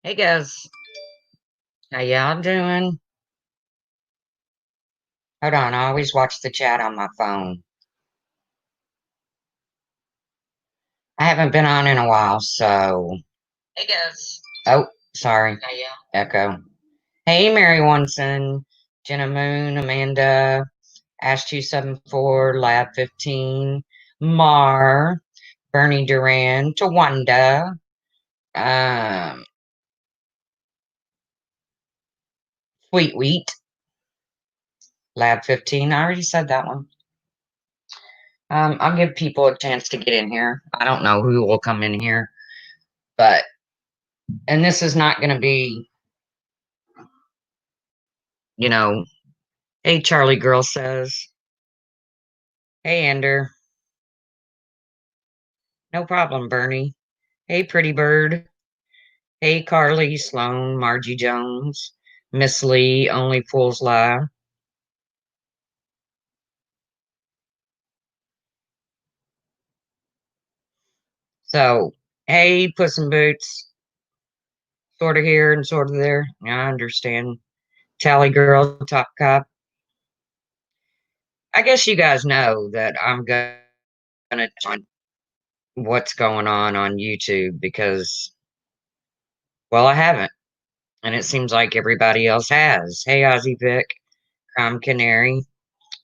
Hey guys, how y'all doing? Hold on, I always watch the chat on my phone. I haven't been on in a while, so. Hey guys. Oh, sorry. How y'all? Echo. Hey, Mary Wonson, Jenna Moon, Amanda, Ash274, Lab 15, Mar, Bernie Duran, Tawanda, um, Sweet Wheat, Lab 15. I already said that one. I'll give people a chance to get in here. I don't know who will come in here, but and this is not going to be, you know, hey Charlie Girl says, hey Ender, no problem, Bernie. Hey Pretty Bird, hey Carly, Sloan, Margie Jones, Miss Lee, Only Fools Lie. So, hey Puss in Boots, sort of here and sort of there. I understand. Tally Girl, Top Cop. I guess you guys know that I'm gonna on what's going on YouTube because, well, I haven't. And it seems like everybody else has. Hey, Ozzy Vic, Crime Canary,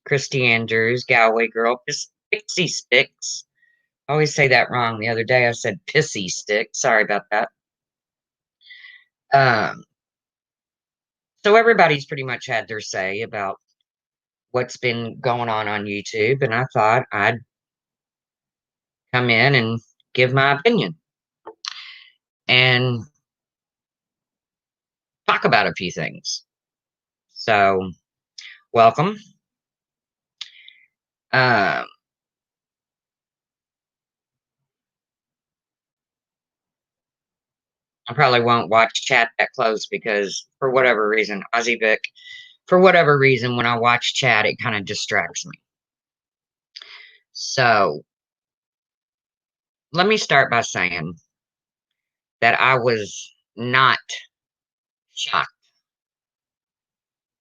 Christy Andrews, Galway Girl, Pixie Sticks. I always say that wrong. The other day I said Pissy Stick. Sorry about that. Um, so everybody's pretty much had their say about what's been going on YouTube, and I thought I'd come in and give my opinion and talk about a few things. So, welcome. Um, I probably won't watch chat that close because, for whatever reason, Ozzy Vic, for whatever reason, when I watch chat, it kind of distracts me. So let me start by saying that I was not shocked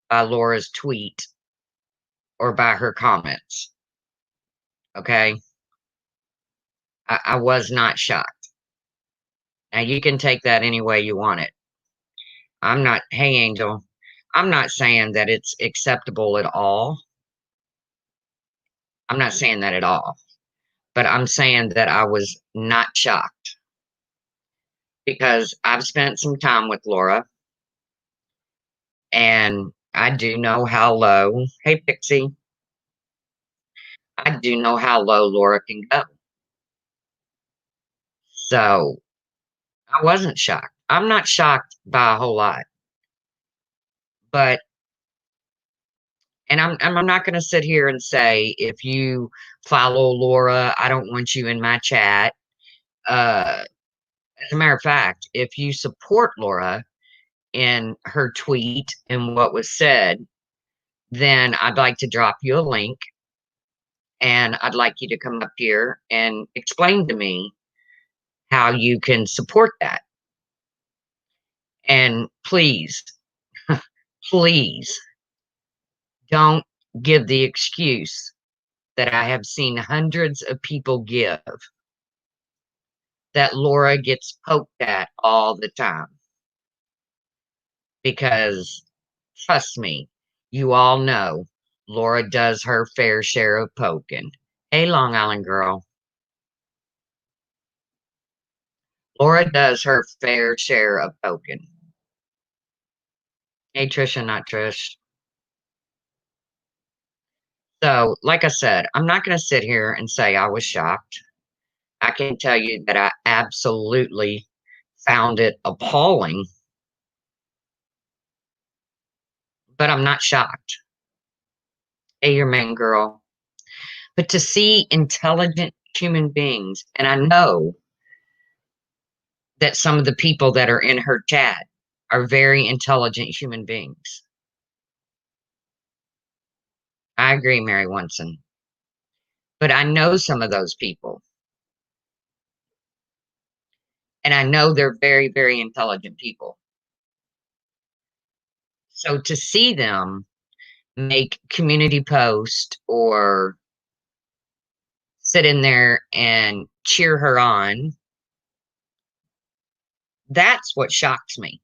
by Laura's tweet or by her comments. Okay. I was not shocked. Now, you can take that any way you want it. I'm not, hey, Angel, I'm not saying that it's acceptable at all. I'm not saying that at all. But I'm saying that I was not shocked because I've spent some time with Laura and I do know how low, hey Pixie, I do know how low Laura can go. So I wasn't shocked. I'm not shocked by a whole lot, but and I'm not going to sit here and say if you follow Laura, I don't want you in my chat. As a matter of fact, if you support Laura in her tweet and what was said, then I'd like to drop you a link and I'd like you to come up here and explain to me how you can support that. And please, please don't give the excuse that I have seen hundreds of people give that Laura gets poked at all the time. Because trust me, you all know Laura does her fair share of poking. Hey, Long Island girl. Laura does her fair share of poking. Hey, Trisha, not Trish. So, like I said, I'm not going to sit here and say I was shocked. I can tell you that I absolutely found it appalling, but I'm not shocked. Hey, your main girl. But to see intelligent human beings, and I know that some of the people that are in her chat are very intelligent human beings. I agree, Mary Wonson. But I know some of those people. and I know they're very, very intelligent people. So to see them make community post or sit in there and cheer her on, that's what shocks me,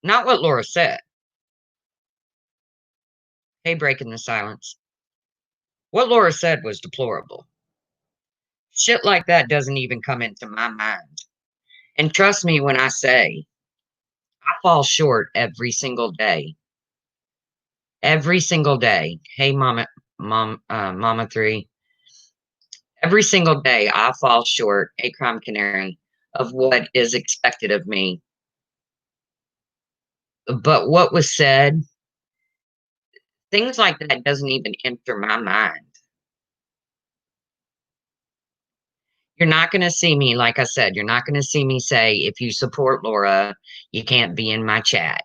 not what Laura said. Hey, breaking the silence. What Laura said was deplorable. Shit like that doesn't even come into my mind. And trust me when I say I fall short every single day. Every single day. Hey, Mama 3. Every single day I fall short, a crime canary, of what is expected of me. But what was said, things like that doesn't even enter my mind. You're not gonna see me, like I said, you're not gonna see me say, if you support Laura, you can't be in my chat.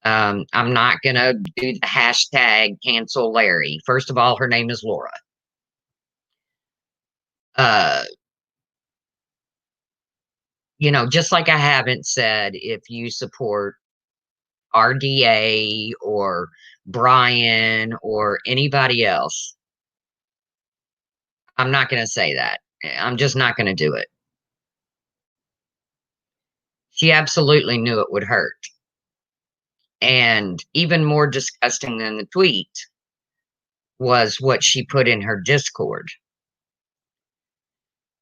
I'm not gonna do the hashtag cancel Larry. First of all, her name is Laura. Uh, just like I haven't said if you support RDA or Brian or anybody else, I'm not gonna say that. I'm just not gonna do it. She absolutely knew it would hurt. And even more disgusting than the tweet was what she put in her Discord.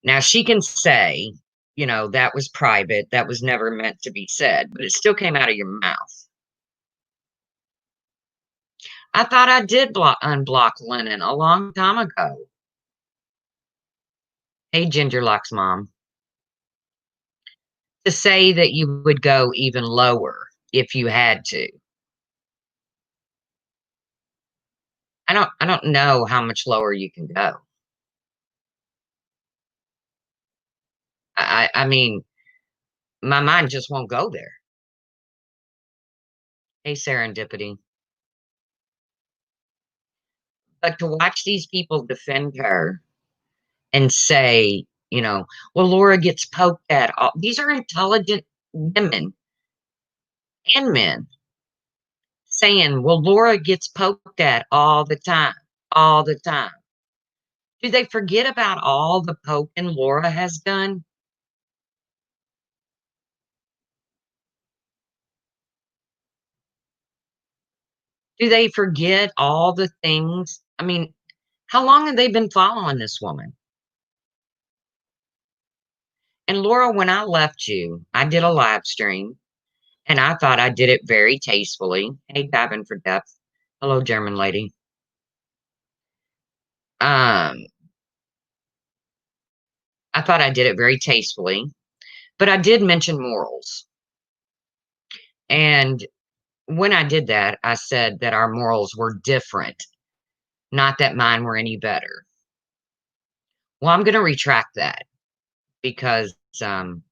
Now she can say, that was private, that was never meant to be said, but it still came out of your mouth. I thought I did unblock Lennon a long time ago. Hey, Gingerlock's mom. To say that you would go even lower if you had to. I don't know how much lower you can go. I mean, my mind just won't go there. Hey, serendipity. But to watch these people defend her and say, well, Laura gets poked at. These are intelligent women and men saying, well, Laura gets poked at all the time, all the time. Do they forget about all the poking Laura has done? Do they forget all the things? I mean, how long have they been following this woman? And Laura, when I left you, I did a live stream and I thought I did it very tastefully. Hey, diving for depth. Hello, German lady. Um, I thought I did it very tastefully, but I did mention morals. And when I did that, I said that our morals were different, not that mine were any better. Well, I'm going to retract that because mine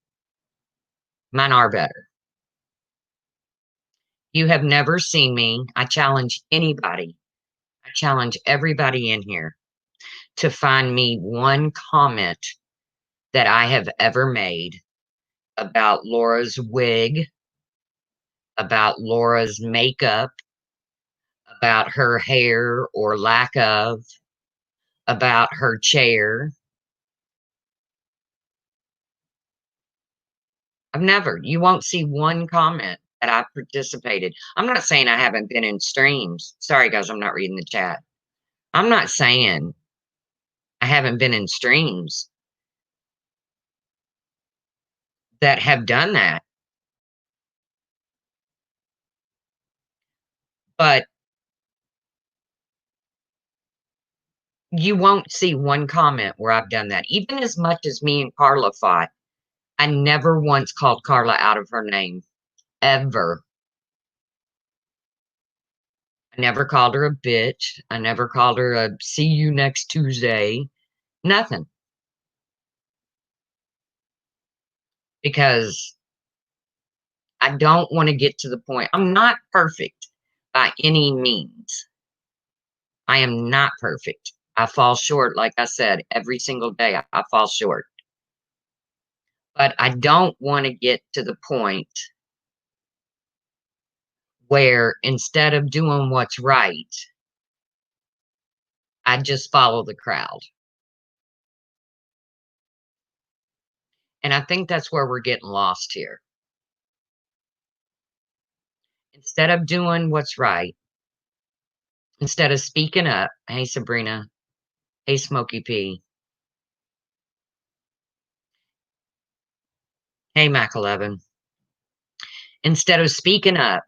are better. You have never seen me. I challenge anybody. I challenge everybody in here to find me one comment that I have ever made about Laura's wig, about Laura's makeup, about her hair or lack of, about her chair. You won't see one comment that I participated. I'm not saying I haven't been in streams. Sorry, guys, I'm not reading the chat. I'm not saying I haven't been in streams that have done that. But you won't see one comment where I've done that. Even as much as me and Carla fought, I never once called Carla out of her name. Ever. I never called her a bitch. I never called her a see you next Tuesday. Nothing. Because I don't want to get to the point. I'm not perfect by any means. I am not perfect. I fall short, like I said, every single day I fall short. But I don't wanna get to the point where instead of doing what's right, I just follow the crowd. And I think that's where we're getting lost here. Instead of doing what's right, instead of speaking up, "Hey, Sabrina. Hey, Smokey P. Hey, Mac 11." Instead of speaking up,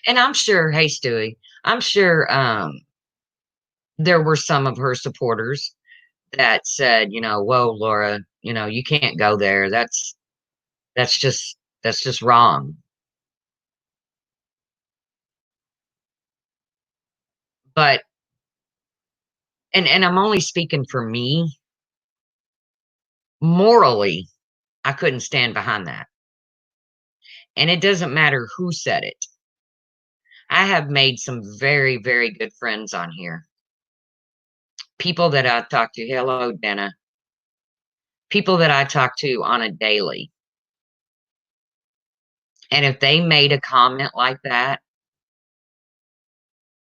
and I'm sure, hey, Stewie, I'm sure, there were some of her supporters that said, "Whoa, Laura, you can't go there. That's just wrong." But and I'm only speaking for me. Morally, I couldn't stand behind that. And it doesn't matter who said it. I have made some very, very good friends on here. People that I talk to, hello, Dana. People that I talk to on a daily. And if they made a comment like that,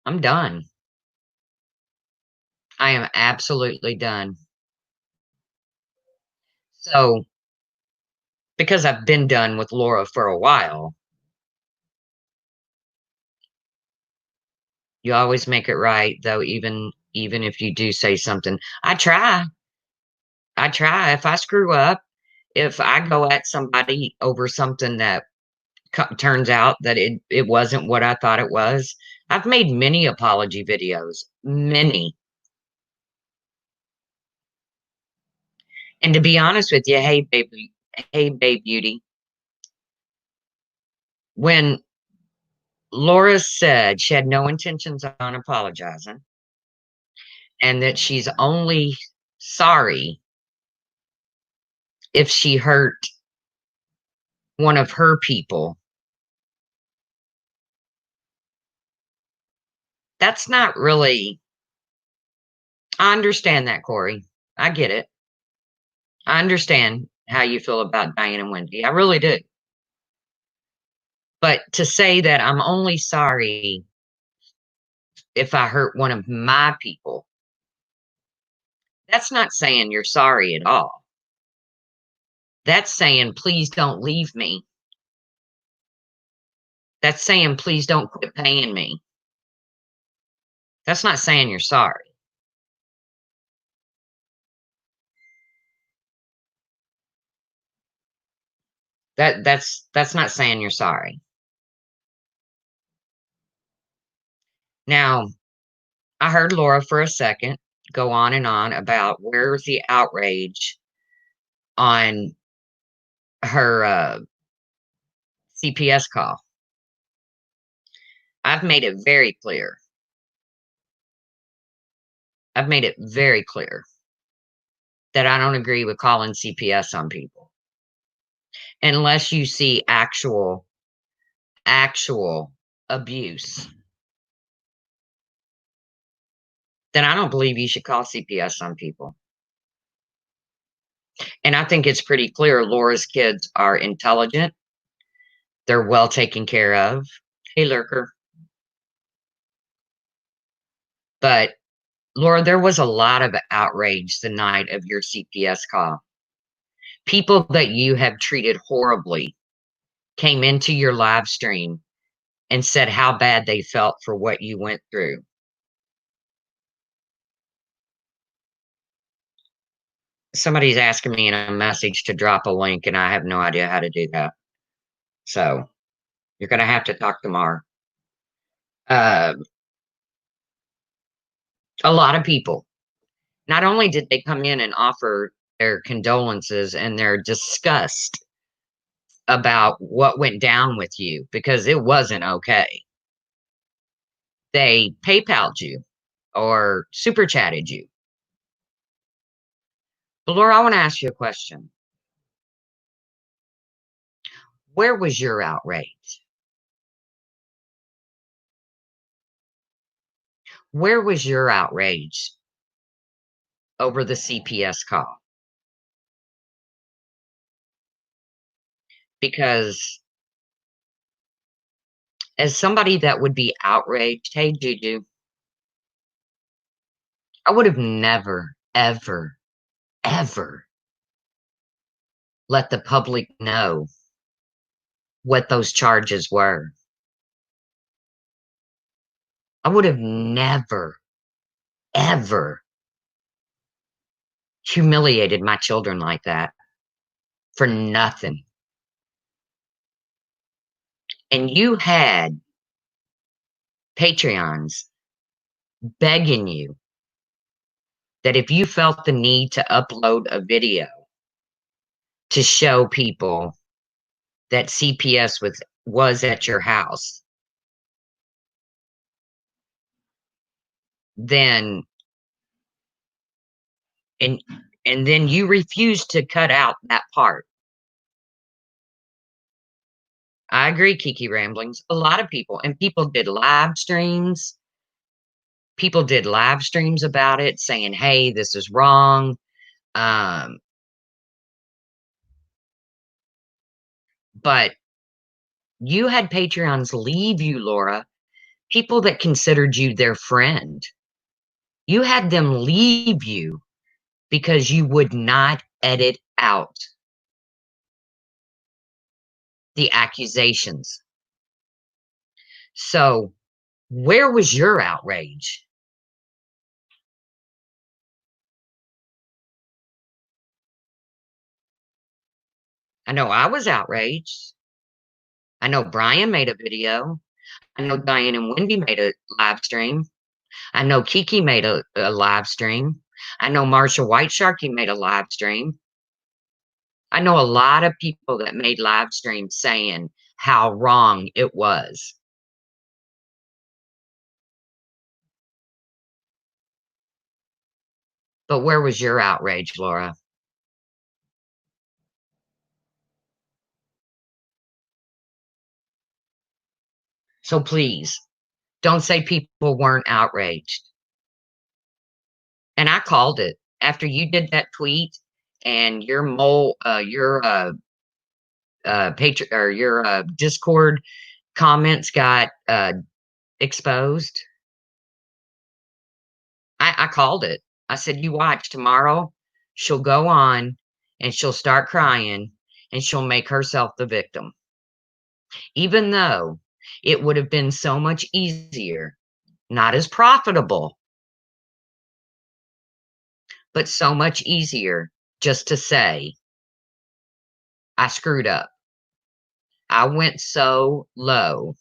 I'm done. I am absolutely done. So, because I've been done with Laura for a while, you always make it right, though, even if you do say something. I try. I try. If I screw up, if I go at somebody over something that turns out that it wasn't what I thought it was, I've made many apology videos, many. And to be honest with you, hey, babe beauty, when Laura said she had no intentions on apologizing and that she's only sorry if she hurt one of her people, that's not really, I understand that, Corey. I get it. I understand how you feel about Diane and Wendy. I really do. But to say that I'm only sorry if I hurt one of my people, that's not saying you're sorry at all. That's saying, please don't leave me. That's saying, please don't quit paying me. That's not saying you're sorry. That's not saying you're sorry. Now, I heard Laura for a second go on and on about where's the outrage on her CPS call. I've made it very clear. I've made it very clear that I don't agree with calling CPS on people unless you see actual abuse. Then I don't believe you should call CPS on people. And I think it's pretty clear Laura's kids are intelligent. They're well taken care of. Hey, Lurker. But Laura, there was a lot of outrage the night of your CPS call. People that you have treated horribly came into your live stream and said how bad they felt for what you went through. Somebody's asking me in a message to drop a link, and I have no idea how to do that. So you're going to have to talk tomorrow. Uh, a lot of people, not only did they come in and offer their condolences and their disgust about what went down with you because it wasn't okay, they PayPal'd you or super chatted you. But Laura, I want to ask you a question. Where was your outrage? Where was your outrage over the CPS call? because as somebody that would be outraged, "Hey, Juju," I would have never, ever, ever let the public know what those charges were. I would have never, ever humiliated my children like that for nothing. And you had Patreons begging you that if you felt the need to upload a video to show people that CPS was at your house, then and and then you refused to cut out that part. I agree, Kiki Ramblings. A lot of people, and people did live streams. People did live streams about it saying, "Hey, this is wrong." Um, but you had Patreons leave you, Laura, people that considered you their friend. You had them leave you because you would not edit out the accusations. So, where was your outrage? I know I was outraged. I know Brian made a video. I know Diane and Wendy made a live stream. I know Kiki made a live stream. I know Marsha White Sharky made a live stream. I know a lot of people that made live streams saying how wrong it was. But where was your outrage, Laura? So please, don't say people weren't outraged. And I called it after you did that tweet and your Discord comments got exposed. I called it. I said, "You watch tomorrow. She'll go on and she'll start crying and she'll make herself the victim." Even though it would have been so much easier, not as profitable, but so much easier just to say, "I screwed up. I went so low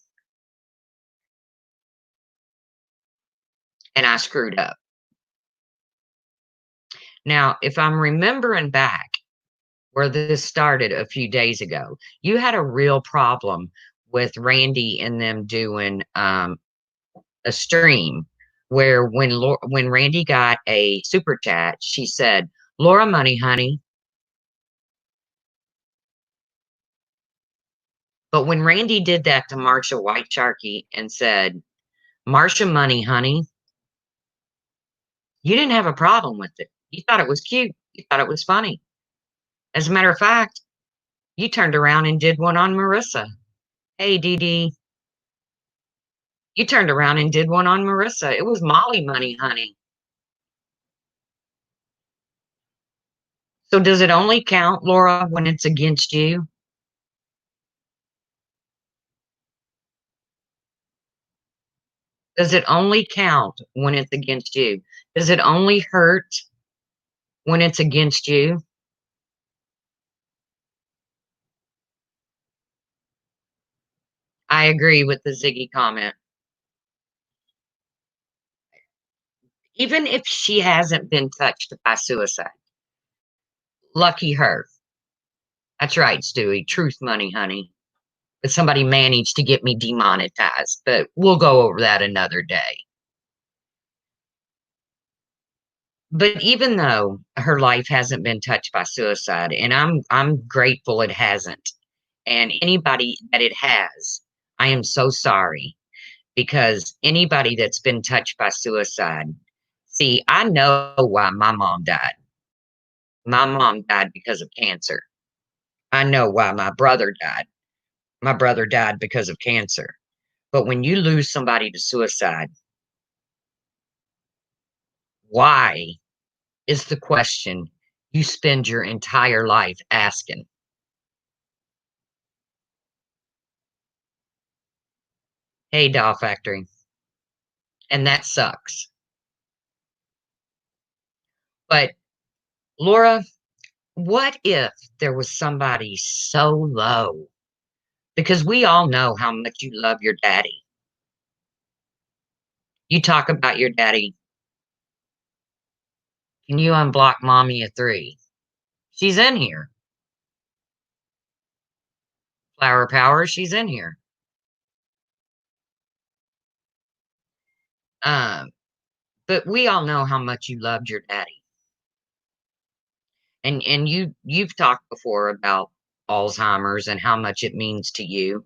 and I screwed up." Now, if I'm remembering back where this started a few days ago, you had a real problem with Randy and them doing a stream where when Randy got a super chat, she said, "Laura money, honey." But when Randy did that to Marsha White Sharky and said, "Marsha money, honey," you didn't have a problem with it. You thought it was cute. You thought it was funny. As a matter of fact, you turned around and did one on Marissa. Hey, Dee Dee. You turned around and did one on Marissa. It was Molly money, honey. So does it only count, Laura, when it's against you? Does it only count when it's against you? Does it only hurt when it's against you? I agree with the Ziggy comment. Even if she hasn't been touched by suicide, lucky her. That's right, Stewie. Truth money, honey. But somebody managed to get me demonetized, but we'll go over that another day. But even though her life hasn't been touched by suicide, and I'm grateful it hasn't, and anybody that it has, I am so sorry, because anybody that's been touched by suicide, see, I know why my mom died. My mom died because of cancer. I know why my brother died. My brother died because of cancer. But when you lose somebody to suicide, why is the question you spend your entire life asking. Hey, Doll Factory. And that sucks. But Laura, what if there was somebody so low? Because we all know how much you love your daddy. You talk about your daddy. Can you unblock mommy at 3? She's in here. Flower Power, she's in here. Um, but we all know how much you loved your daddy. And you've talked before about Alzheimer's and how much it means to you.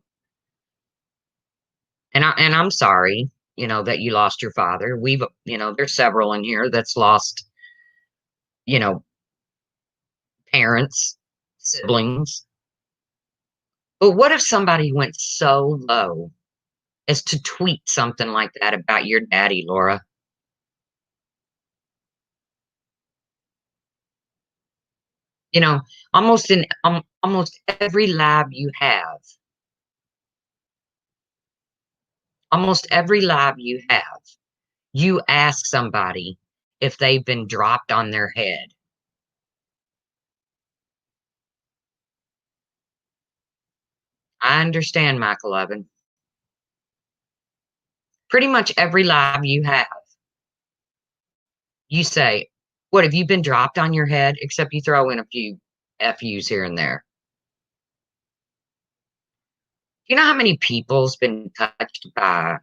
And I'm sorry, that you lost your father. There's several in here that's lost, you know, parents, siblings. But what if somebody went so low as to tweet something like that about your daddy, Laura? You know, almost every lab you have, almost every lab you have, you ask somebody if they've been dropped on their head. I understand, Michael Evan. Pretty much every lab you have, you say, "What, have you been dropped on your head?" Except you throw in a few FUs here and there. You know how many people's been touched by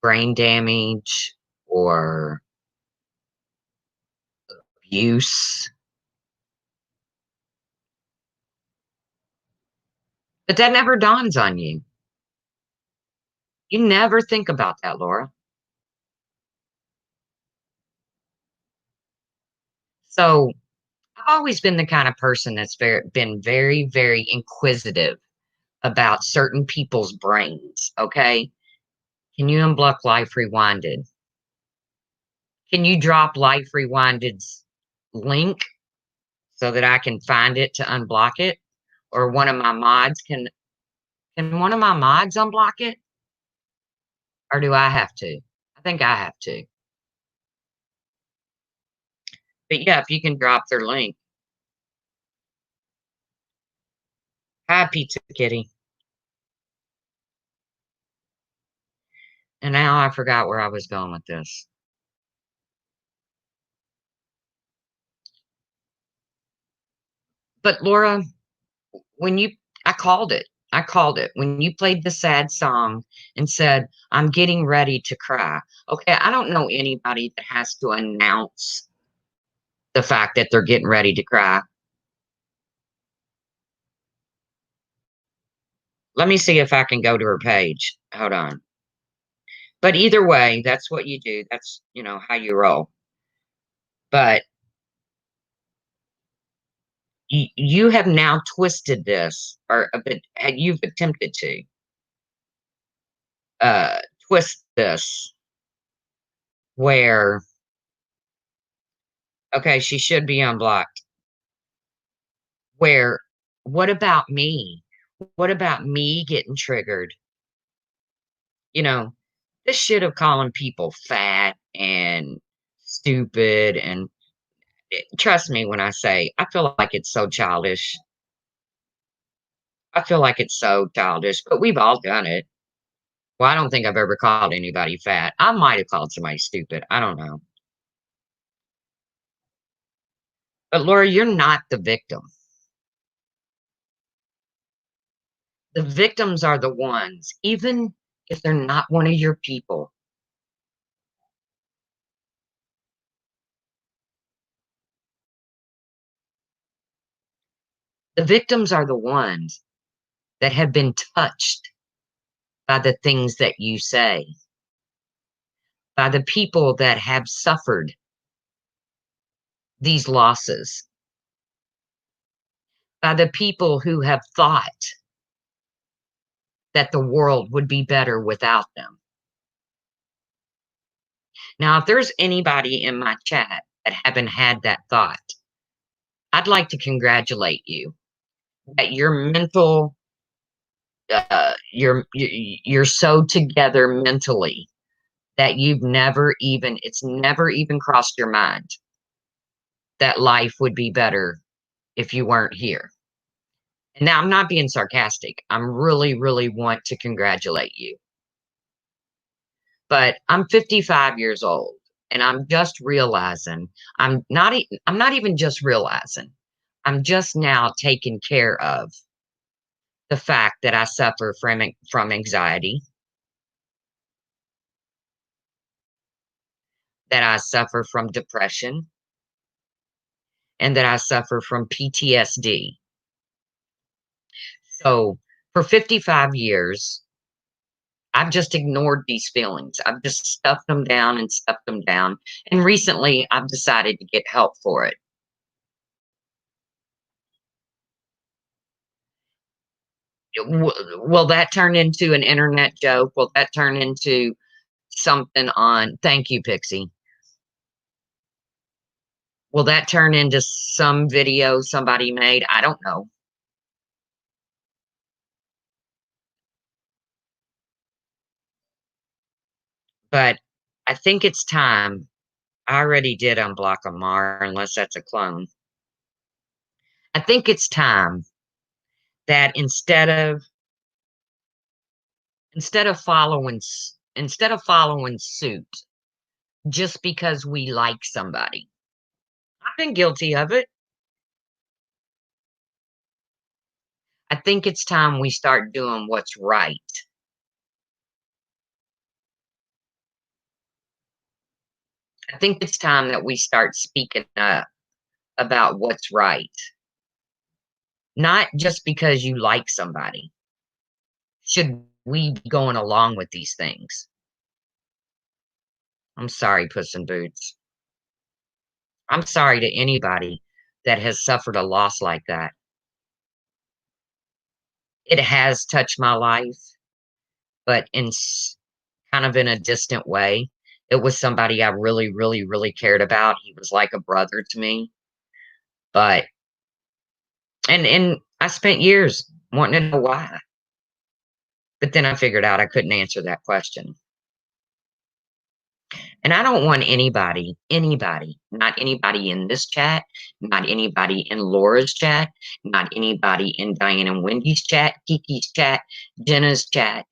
brain damage or abuse? But that never dawns on you. You never think about that, Laura. So I've always been the kind of person that's been very, very inquisitive about certain people's brains. Okay. Can you unblock Life Rewinded? Can you drop Life Rewinded's link so that I can find it to unblock it? Or one of my mods can one of my mods unblock it? Or do I have to? I think I have to. But yeah, if you can drop their link. Hi, Pizza Kitty. And now I forgot where I was going with this. But Laura, when you I called it. I called it. When you played the sad song and said, "I'm getting ready to cry." Okay, I don't know anybody that has to announce the fact that they're getting ready to cry. Let me see if I can go to her page. Hold on. But either way, that's what you do. That's, how you roll. But you have now twisted this, or a bit, you've attempted to uh, twist this where, okay, she should be unblocked. Where, what about me? What about me getting triggered? You know, this shit of calling people fat and stupid and trust me when I say I feel like it's so childish. I feel like it's so childish, but we've all done it. Well, I don't think I've ever called anybody fat. I might have called somebody stupid. I don't know. But Laura, you're not the victim. The victims are the ones, even if they're not one of your people. The victims are the ones that have been touched by the things that you say, by the people that have suffered these losses. by the people who have thought that the world would be better without them. Now, if there's anybody in my chat that haven't had that thought, I'd like to congratulate you that your mental, you're so together mentally that it's never even crossed your mind that life would be better if you weren't here. And now I'm not being sarcastic. I'm really, really want to congratulate you. But I'm 55 years old and I'm just realizing I'm not even just realizing. I'm just now taking care of the fact that I suffer from anxiety, that I suffer from depression, and that I suffer from PTSD. So for 55 years, I've just ignored these feelings. I've just stuffed them down and stuffed them down. And recently, I've decided to get help for it. Will that turn into an internet joke? Will that turn into something on? Thank you, Pixie. Will that turn into some video somebody made? I don't know. But I think it's time. I already did unblock Amar, unless that's a clone. I think it's time that instead of following suit just because we like somebody. I've been guilty of it. I think it's time we start doing what's right. I think it's time that we start speaking up about what's right. Not just because you like somebody. Should we be going along with these things? I'm sorry, Puss in Boots. I'm sorry to anybody that has suffered a loss like that. It has touched my life, but kind of in a distant way. It was somebody I really, really, really cared about. He was like a brother to me. But and I spent years wanting to know why. But then I figured out I couldn't answer that question. And I don't want anybody, not anybody in this chat, not anybody in Laura's chat, not anybody in Diane and Wendy's chat, Kiki's chat, Jenna's chat,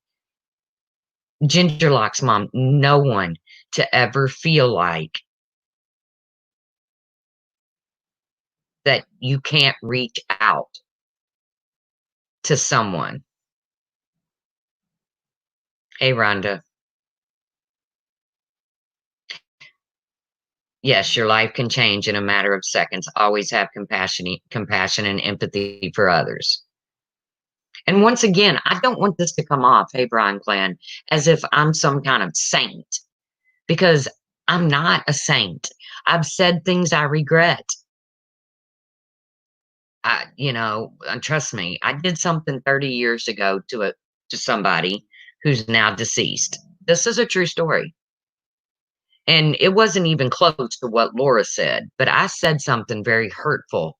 Gingerlock's mom, no one to ever feel like that you can't reach out to someone. Hey, Rhonda. Yes, your life can change in a matter of seconds. Always have compassion and empathy for others. And once again, I don't want this to come off, hey, Brian Clan, as if I'm some kind of saint, because I'm not a saint. I've said things I regret. Trust me, I did something 30 years ago to somebody who's now deceased. This is a true story. And it wasn't even close to what Laura said, but I said something very hurtful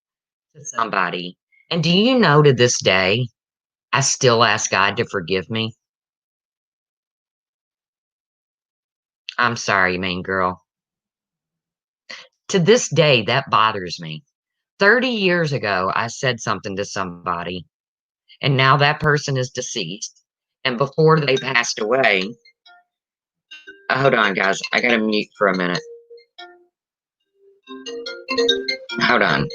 to somebody. And do you know, to this day, I still ask God to forgive me? I'm sorry, main girl. To this day, that bothers me. 30 years ago, I said something to somebody, and now that person is deceased. And before they passed away, hold on, guys. I gotta mute for a minute. Hold on.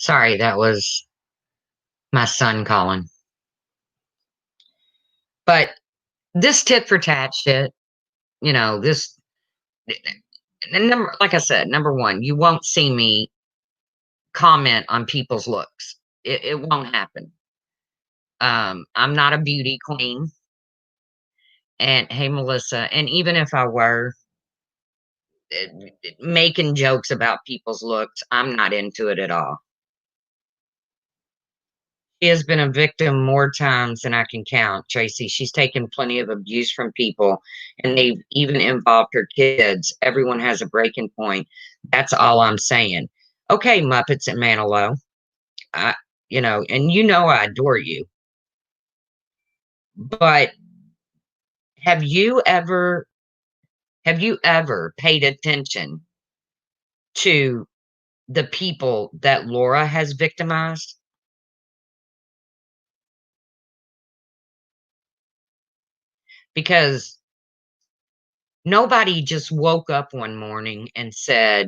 Sorry, that was my son calling. But this tit for tat shit, this and number like I said, number one, you won't see me comment on people's looks. It won't happen. I'm not a beauty queen. And hey, Melissa, and even if I were making jokes about people's looks, I'm not into it at all. She has been a victim more times than I can count, Tracy. She's taken plenty of abuse from people, and they've even involved her kids. Everyone has a breaking point. That's all I'm saying. Okay, Muppets at Manilow. I, and I adore you. But have you ever paid attention to the people that Laura has victimized? Because nobody just woke up one morning and said,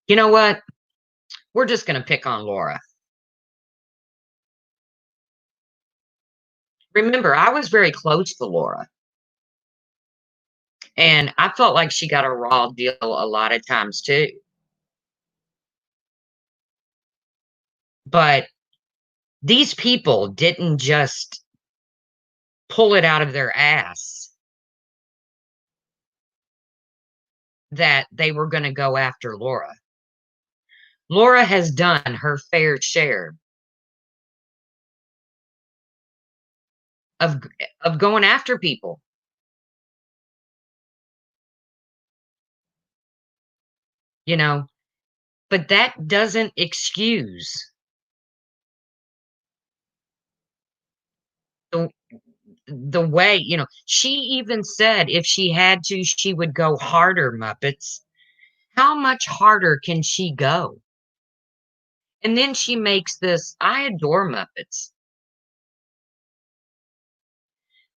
you know what? We're just going to pick on Laura. Remember, I was very close to Laura, and I felt like she got a raw deal a lot of times too. But these people didn't just pull it out of their ass that they were going to go after Laura. Laura has done her fair share of going after people. You know, but that doesn't excuse the way, she even said if she had to, she would go harder, Muppets. How much harder can she go? And then she makes this, I adore Muppets.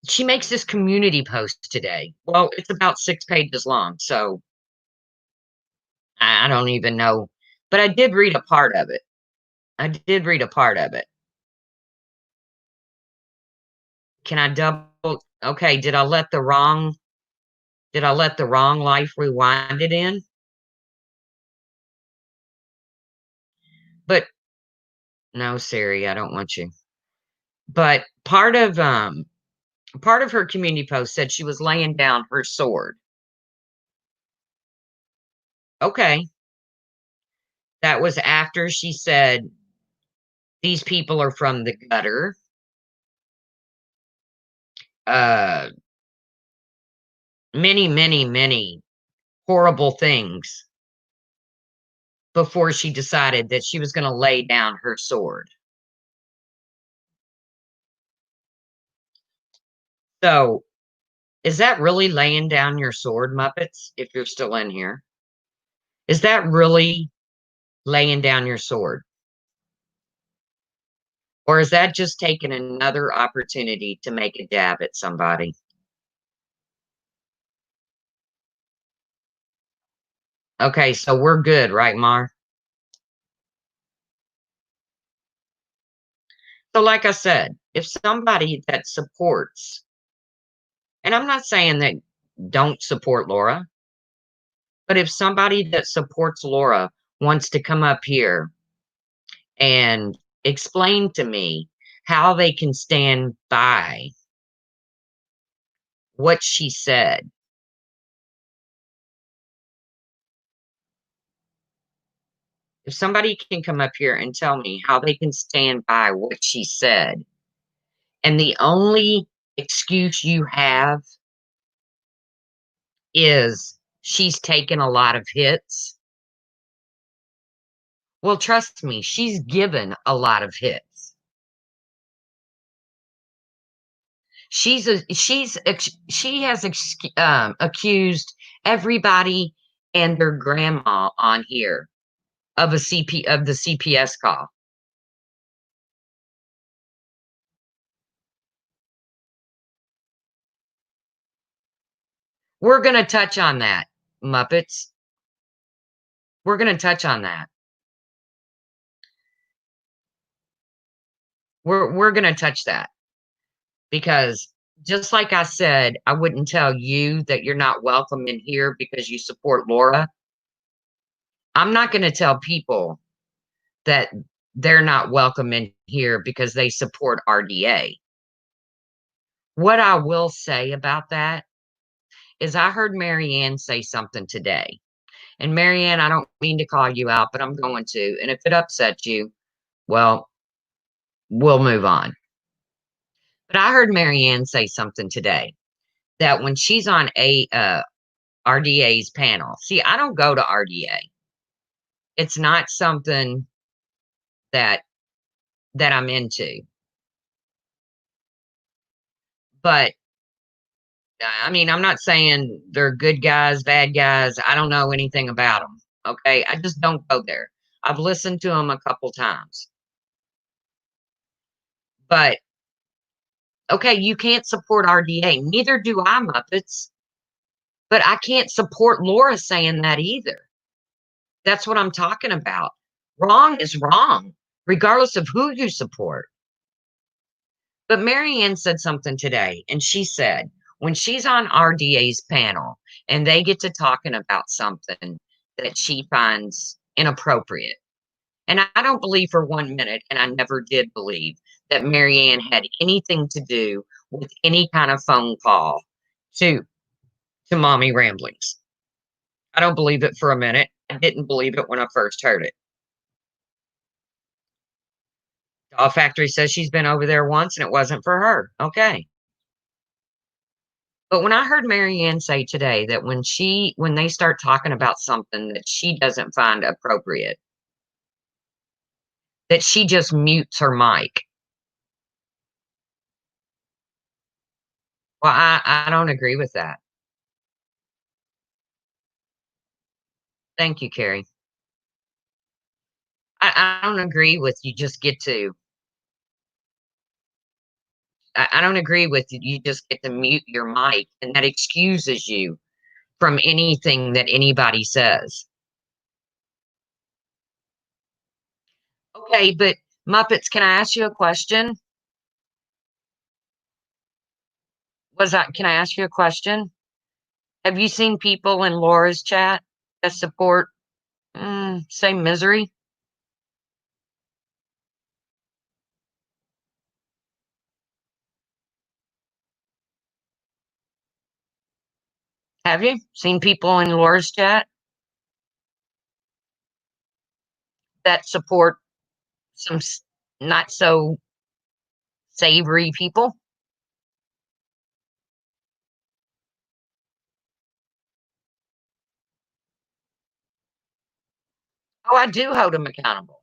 She makes this community post today. Well, it's about 6 pages long, so I don't even know. But I did read a part of it. I did read a part of it. Can I double? Okay, did I let the wrong life rewind it in? But no, Siri, I don't want you. But part of her community post said she was laying down her sword. Okay. That was after she said these people are from the gutter. Uh many, many, many horrible things before she decided that she was going to lay down her sword. So, is that really laying down your sword, Muppets, if you're still in here? Is that really laying down your sword? Or is that just taking another opportunity to make a jab at somebody? Okay, so we're good, right, Mar? So, like I said, if somebody that supports, and I'm not saying that don't support Laura, but if somebody that supports Laura wants to come up here and explain to me how they can stand by what she said, if somebody can come up here and tell me how they can stand by what she said, and the only excuse you have is she's taken a lot of hits. Well, trust me, she's given a lot of hits. She has accused everybody and their grandma on here of the CPS call. We're gonna touch on that, Muppets. We're gonna touch on that. We're gonna touch that because just like I said, I wouldn't tell you that you're not welcome in here because you support Laura. I'm not gonna tell people that they're not welcome in here because they support RDA. What I will say about that is I heard Marianne say something today. And Marianne, I don't mean to call you out, but I'm going to. And if it upsets you, well, we'll move on. But I heard Marianne say something today that when she's on RDA's panel, see, I don't go to RDA. It's not something that I'm into. But I mean, I'm not saying they're good guys, bad guys. I don't know anything about them. Okay, I just don't go there. I've listened to them a couple times, but okay, you can't support RDA. Neither do I, Muppets. But I can't support Laura saying that either. That's what I'm talking about. Wrong is wrong, regardless of who you support. But Marianne said something today, and she said when she's on RDA's panel and they get to talking about something that she finds inappropriate, and I don't believe for 1 minute, and I never did believe that Marianne had anything to do with any kind of phone call to Mommy Ramblings. I don't believe it for a minute. I didn't believe it when I first heard it. Doll Factory says she's been over there once and it wasn't for her. Okay. But when I heard Marianne say today that when they start talking about something that she doesn't find appropriate, that she just mutes her mic. Well, I don't agree with that. Thank you, Carrie. I don't agree with you just get to I don't agree with you just get to mute your mic and that excuses you from anything that anybody says. Okay, but Muppets, can I ask you a question? Can I ask you a question? Have you seen people in Laura's chat that support, say, Misery? Have you seen people in Laura's chat that support some not so savory people? Oh, I do hold them accountable.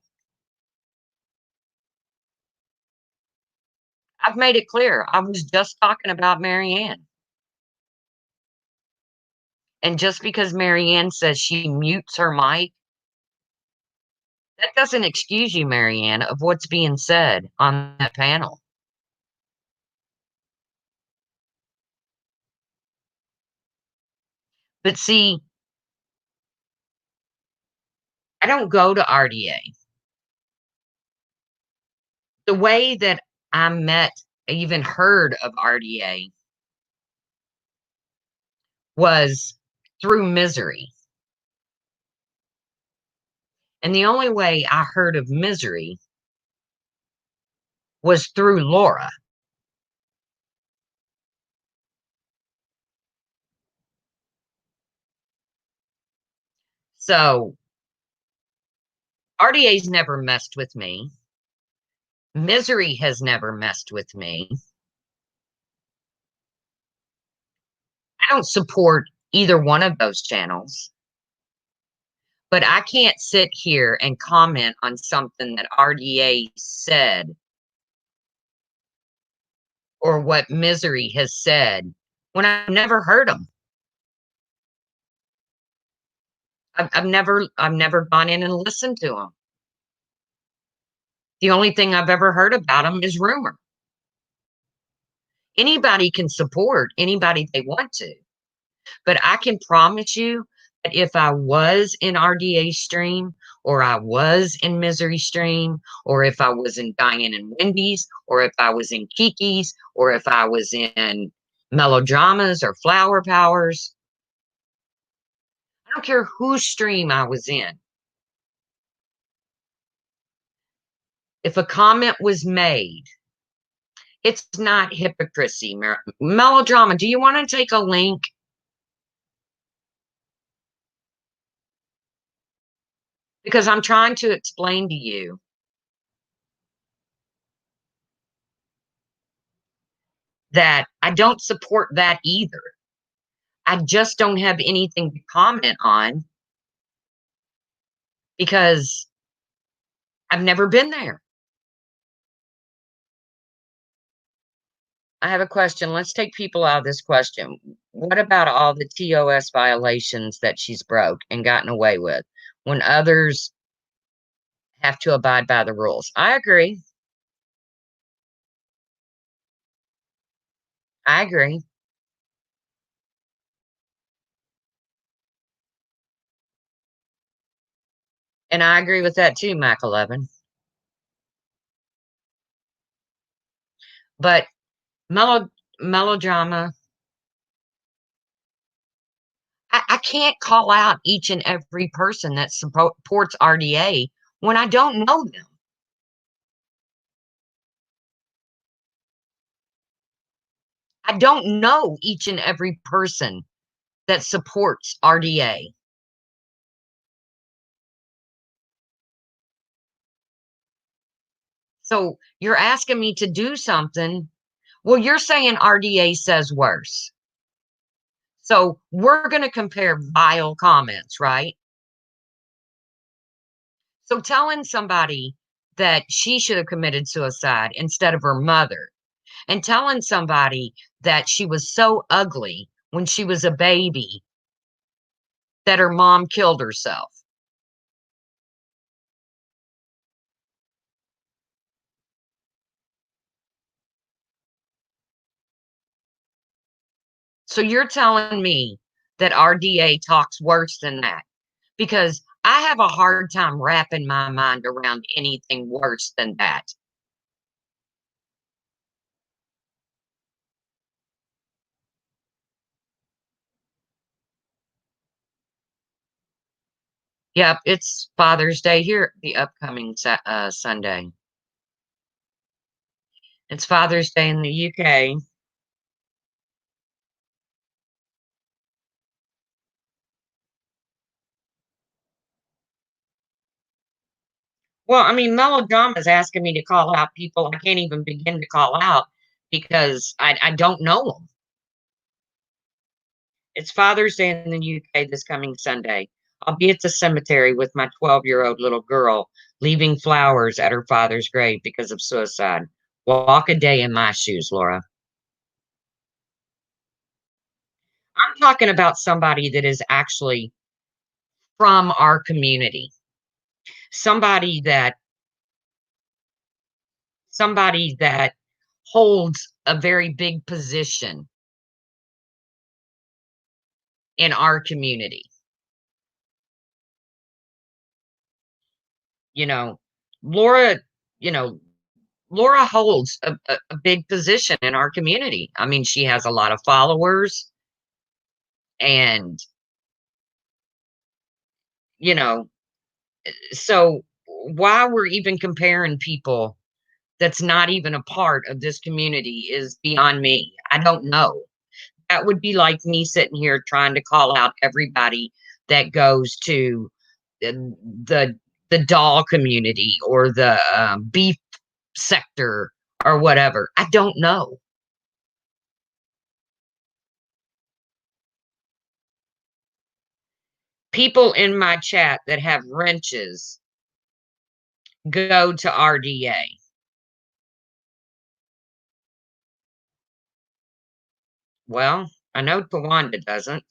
I've made it clear. I was just talking about Marianne. And just because Marianne says she mutes her mic, that doesn't excuse you, Marianne, of what's being said on that panel. But see, I don't go to RDA. The way that I met, even heard of RDA was through Misery. And the only way I heard of Misery was through Laura. So RDA's never messed with me. Misery has never messed with me. I don't support either one of those channels. But I can't sit here and comment on something that RDA said or what Misery has said when I've never heard them. I've never gone in and listened to them. The only thing I've ever heard about them is rumor. Anybody can support anybody they want to, but I can promise you that if I was in RDA's stream or I was in Misery Stream, or if I was in Diane and Wendy's, or if I was in Kiki's, or if I was in Melodramas or Flower Powers. I don't care whose stream I was in. If a comment was made, it's not hypocrisy. Melodrama, do you want to take a link? Because I'm trying to explain to you that I don't support that either. I just don't have anything to comment on because I've never been there. I have a question. Let's take people out of this question. What about all the TOS violations that she's broke and gotten away with when others have to abide by the rules? I agree. I agree. And I agree with that too, Mac 11. But melodrama, I can't call out each and every person that supports RDA when I don't know them. I don't know each and every person that supports RDA. So you're asking me to do something. Well, you're saying RDA says worse. So we're going to compare vile comments, right? So telling somebody that she should have committed suicide instead of her mother, and telling somebody that she was so ugly when she was a baby that her mom killed herself. So you're telling me that RDA talks worse than that? Because I have a hard time wrapping my mind around anything worse than that. Yep, it's Father's Day here the upcoming Sunday. It's Father's Day in the UK. Well, I mean, melodrama is asking me to call out people I can't even begin to call out because I don't know them. It's Father's Day in the UK this coming Sunday. I'll be at the cemetery with my 12-year-old little girl, leaving flowers at her father's grave because of suicide. Walk a day in my shoes, Laura. I'm talking about somebody that is actually from our community. Somebody that somebody that holds a very big position in our community. You know, Laura, you know, Laura holds a big position in our community. I mean, she has a lot of followers and, you know, so why we're even comparing people that's not even a part of this community is beyond me. I don't know. That would be like me sitting here trying to call out everybody that goes to the the doll community or the beef sector or whatever. I don't know. People in my chat that have wrenches go to RDA. Well, I know Tawanda doesn't.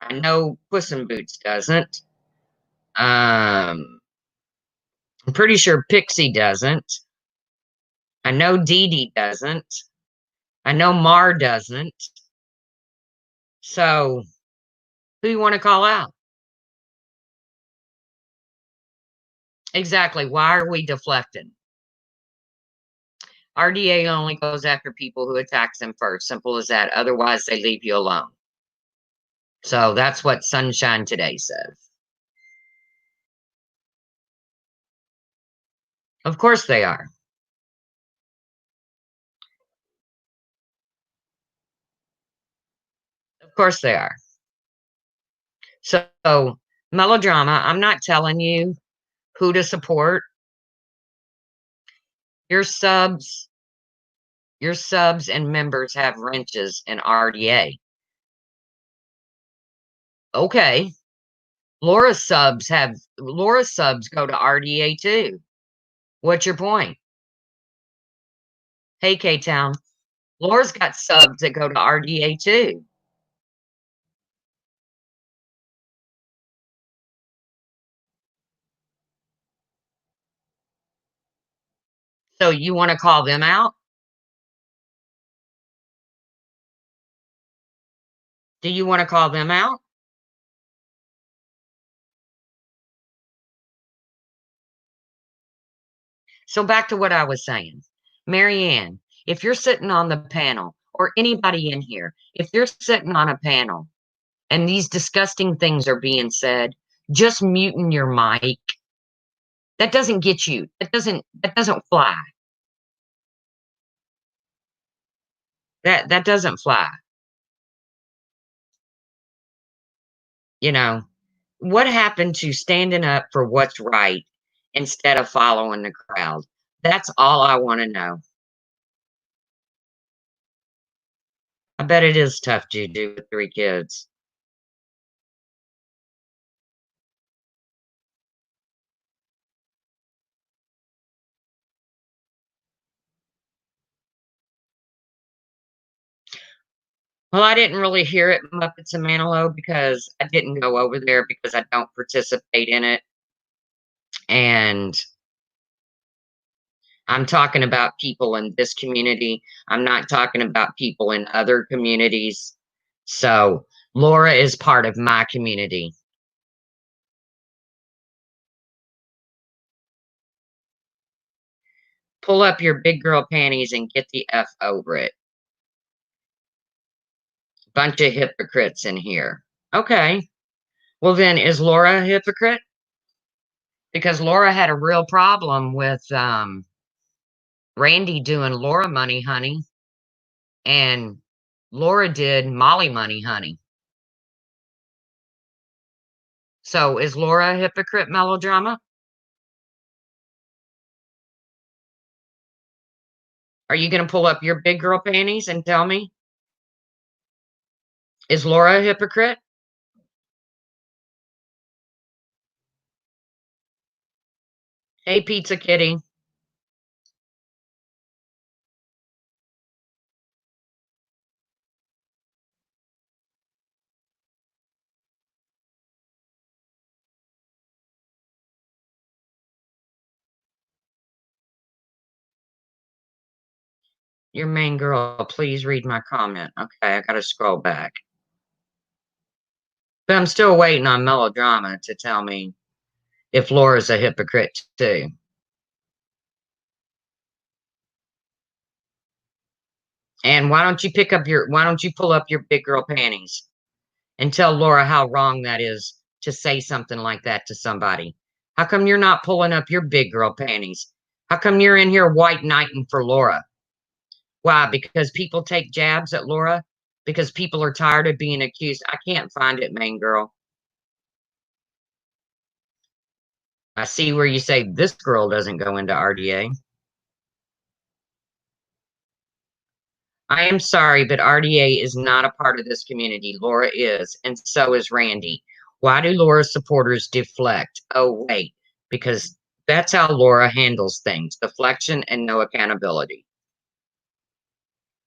I know Puss in Boots doesn't. I'm pretty sure Pixie doesn't. I know Dee Dee doesn't. I know Mar doesn't. So, who you want to call out? Exactly. Why are we deflecting? RDA only goes after people who attacks them first. Simple as that. Otherwise, they leave you alone. So that's what Sunshine Today says. Of course they are. Of course they are. So, melodrama, I'm not telling you who to support. Your subs, your subs and members have wrenches in RDA. Okay. Laura's subs go to RDA too. What's your point? Hey, K Town. Laura's got subs that go to RDA too. So you want to call them out? Do you want to call them out? So back to what I was saying. Marianne, if you're sitting on the panel, or anybody in here, if you're sitting on a panel and these disgusting things are being said, just muting your mic. That doesn't get you. That doesn't fly. That doesn't fly. You know, what happened to standing up for what's right instead of following the crowd? That's all I want to know. I bet it is tough, Juju, with 3 kids. Well, I didn't really hear it, Muppets and Manilow, because I didn't go over there because I don't participate in it. And I'm talking about people in this community. I'm not talking about people in other communities. So Laura is part of my community. Pull up your big girl panties and get the F over it. Bunch of hypocrites in here. Okay. Well, then, is Laura a hypocrite? Because Laura had a real problem with Randy doing Laura money, honey, and Laura did Molly money, honey. So is Laura a hypocrite, melodrama? Are you going to pull up your big girl panties and tell me? Is Laura a hypocrite? Hey, Pizza Kitty. Your main girl, please read my comment. Okay, I got to scroll back. But I'm still waiting on melodrama to tell me if Laura's a hypocrite too. And why don't you pull up your big girl panties and tell Laura how wrong that is to say something like that to somebody? How come you're not pulling up your big girl panties? How come you're in here white knighting for Laura? Why? Because people take jabs at Laura? Because people are tired of being accused? I can't find it, main girl. I see where you say this girl doesn't go into RDA. I am sorry, but RDA is not a part of this community. Laura is, and so is Randy. Why do Laura's supporters deflect? Oh, wait, because that's how Laura handles things, deflection and no accountability.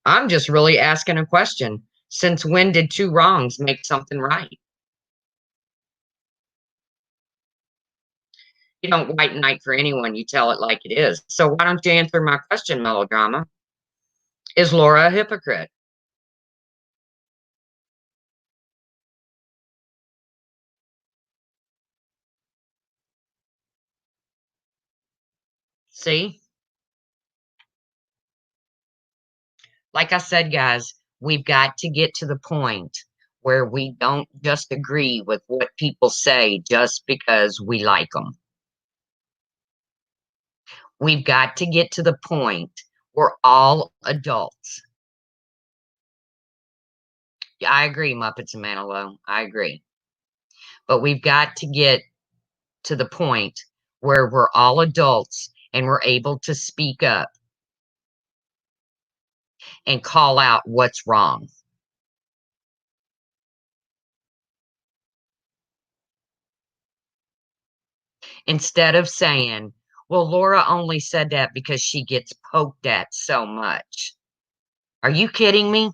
I'm just really asking a question. Since when did 2 wrongs make something right? You don't white knight for anyone, you tell it like it is. So why don't you answer my question, melodrama? Is Laura a hypocrite? See? Like I said, guys, we've got to get to the point where we don't just agree with what people say just because we like them. We've got to get to the point we're all adults. Yeah, I agree, Muppets and Manilow. I agree. But we've got to get to the point where we're all adults and we're able to speak up and call out what's wrong. Instead of saying, well, Laura only said that because she gets poked at so much. Are you kidding me?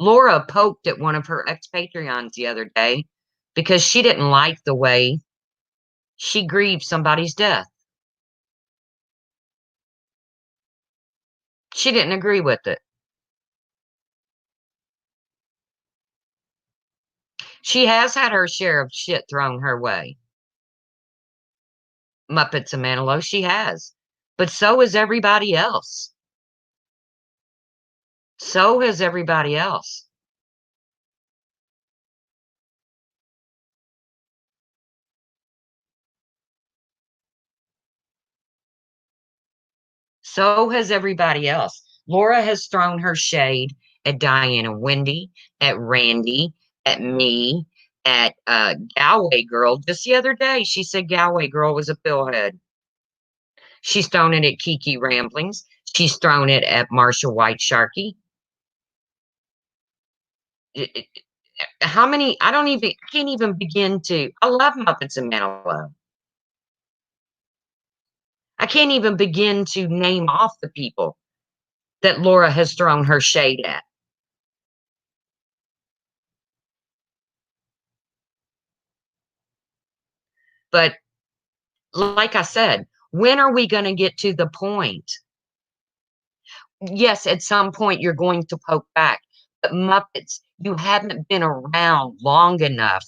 Laura poked at one of her ex-Patreons the other day because she didn't like the way she grieved somebody's death. She didn't agree with it. She has had her share of shit thrown her way. Muppets and Manilow, she has. But so has everybody else. So has everybody else. So has everybody else. Laura has thrown her shade at Diane and Wendy, at Randy, at me, at Galway Girl. Just the other day, she said Galway Girl was a pillhead. She's thrown it at Kiki Ramblings. She's thrown it at Marsha White Sharkey. How many? I can't even begin to. I love Muppets and Manilow. I can't even begin to name off the people that Laura has thrown her shade at. But like I said, when are we going to get to the point? Yes, at some point you're going to poke back, but Muppets, you haven't been around long enough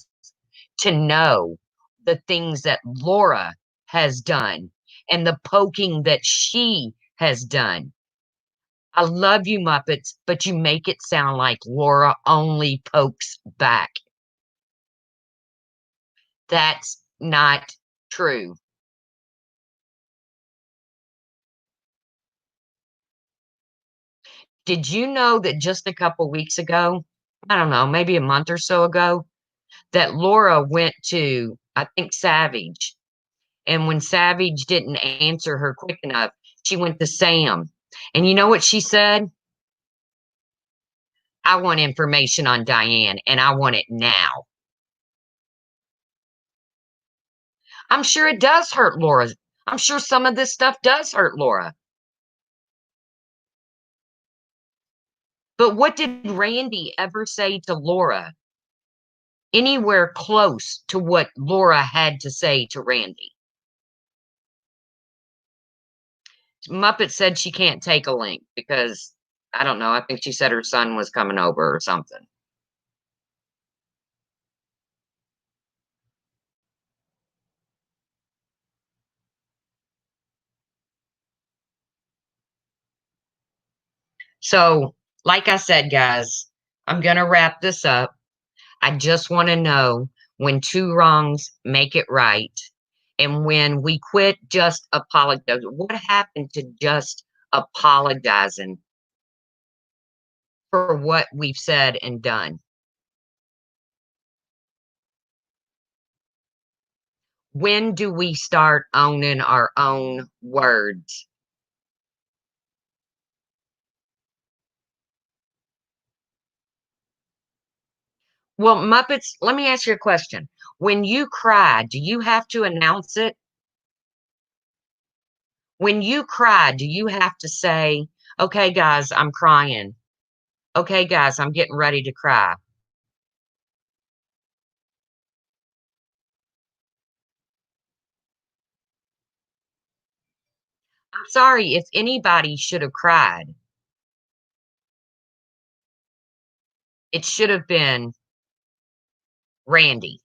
to know the things that Laura has done and the poking that she has done. I love you, Muppets, but you make it sound like Laura only pokes back. That's not true. Did you know that just a couple weeks ago, I don't know, maybe a month or so ago, that Laura went to, I think, Savage. And when Savage didn't answer her quick enough, she went to Sam. And you know what she said? I want information on Diane and I want it now. I'm sure it does hurt Laura. I'm sure some of this stuff does hurt Laura. But what did Randy ever say to Laura? Anywhere close to what Laura had to say to Randy? Muppet said she can't take a link because I don't know. I think she said her son was coming over or something. So, like I said, guys, I'm going to wrap this up. I just want to know when two wrongs make it right and when we quit just apologizing. What happened to just apologizing for what we've said and done? When do we start owning our own words? Well, Muppets, let me ask you a question. When you cry, do you have to announce it? When you cry, do you have to say, okay, guys, I'm crying. Okay, guys, I'm getting ready to cry. I'm sorry if anybody should have cried. It should have been Randy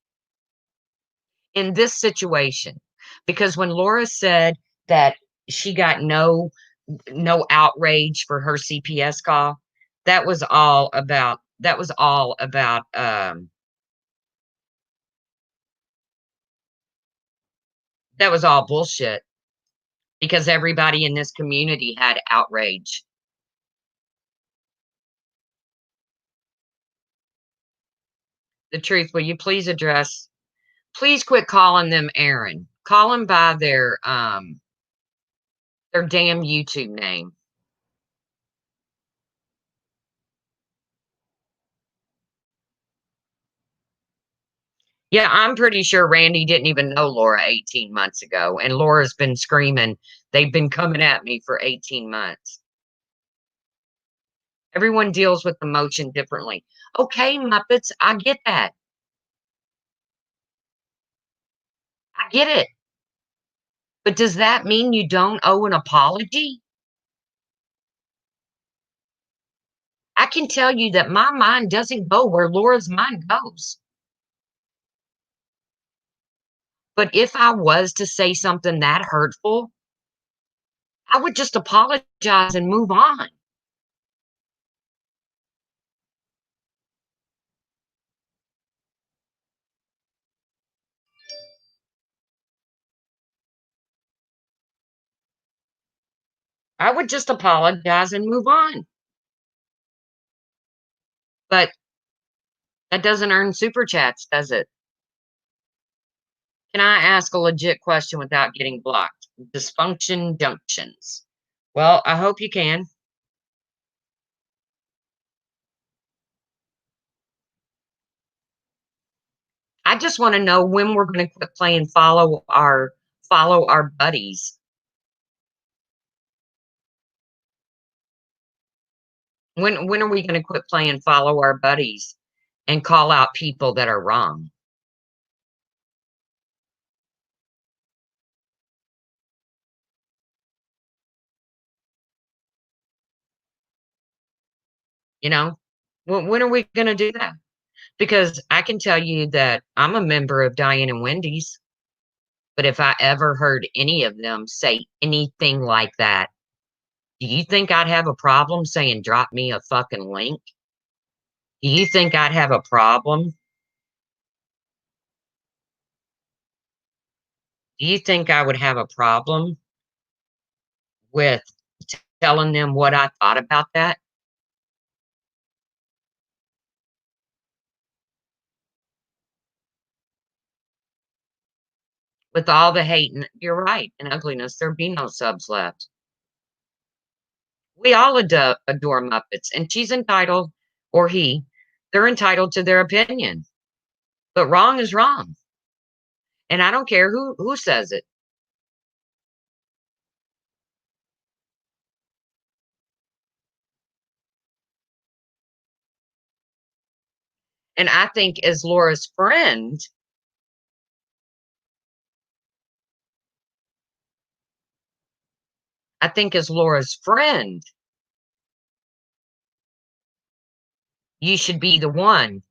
in this situation. Because when Laura said that she got no outrage for her CPS call. That was all bullshit because everybody in this community had outrage. The truth, will you please quit calling them Aaron. Call them by their damn YouTube name. Yeah, I'm pretty sure Randy didn't even know Laura 18 months ago, and Laura's been screaming, "They've been coming at me for 18 months." Everyone deals with emotion differently. Okay, Muppets, I get that. I get it. But does that mean you don't owe an apology? I can tell you that my mind doesn't go where Laura's mind goes. But if I was to say something that hurtful, I would just apologize and move on. I would just apologize and move on. But that doesn't earn super chats, does it? Can I ask a legit question without getting blocked? Dysfunction junctions. Well, I hope you can. I just want to know when we're going to quit playing follow our buddies. When are we going to quit playing follow our buddies and call out people that are wrong? You know, when are we going to do that? Because I can tell you that I'm a member of Diane and Wendy's, but if I ever heard any of them say anything like that, do you think I'd have a problem saying, drop me a fucking link? Do you think I'd have a problem? Do you think I would have a problem with telling them what I thought about that? With all the hate, and you're right, and ugliness, there'd be no subs left. We all adore Muppets, and she's entitled, or he, they're entitled to their opinion. But wrong is wrong. And I don't care who says it. And I think as Laura's friend, I think as Laura's friend, you should be the one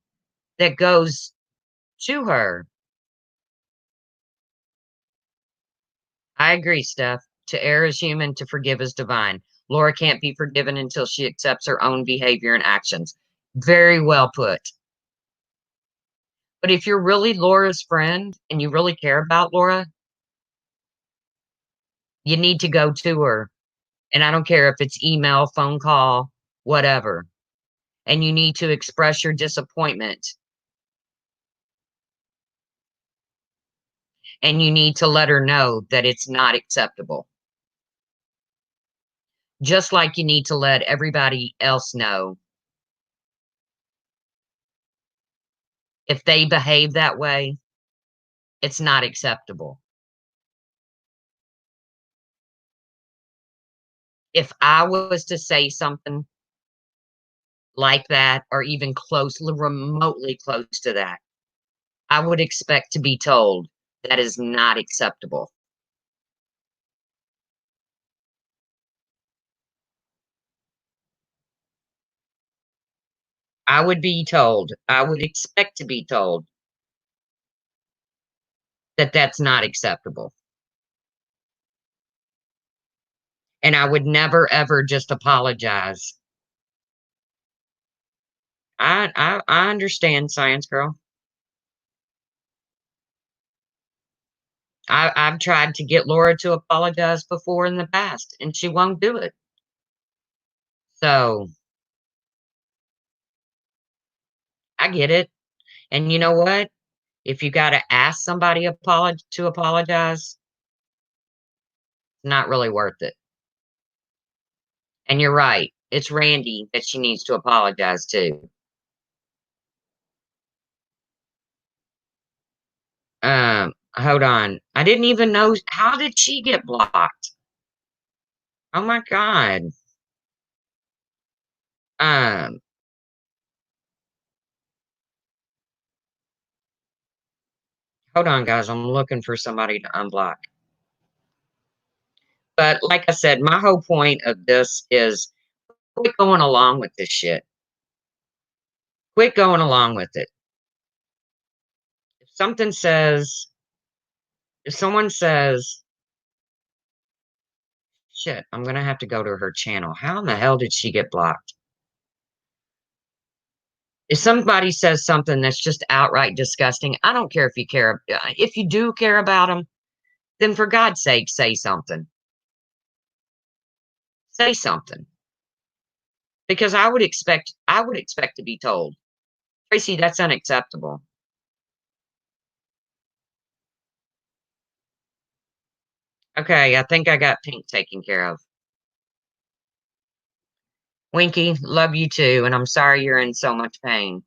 that goes to her. I agree, Steph. To err is human, to forgive is divine. Laura can't be forgiven until she accepts her own behavior and actions. Very well put. But if you're really Laura's friend and you really care about Laura, you need to go to her. And I don't care if it's email, phone call, whatever. And you need to express your disappointment. And you need to let her know that it's not acceptable. Just like you need to let everybody else know if they behave that way, it's not acceptable. If I was to say something like that, or even remotely close to that, I would expect to be told that is not acceptable. I would expect to be told that that's not acceptable. and I would never ever just apologize. I understand, Science Girl. I've tried to get Laura to apologize before in the past, and she won't do it. So, I get it, and you know what? If you gotta ask somebody to apologize, it's not really worth it. And you're right, it's Randy that she needs to apologize to. Hold on. I didn't even know how did she get blocked? Oh my god. Um, Hold on, guys, I'm looking for somebody to unblock. But like I said, my whole point of this is quit going along with this shit. Quit going along with it. If something says if someone says, "Shit, I'm gonna have to go to her channel." How in the hell did she get blocked? If somebody says something that's just outright disgusting, I don't care if you care. If you do care about them, then for God's sake, say something. Say something. Because I would expect to be told, Tracy, that's unacceptable. Okay, I think I got Pink taken care of. Winky, love you too, and I'm sorry you're in so much pain.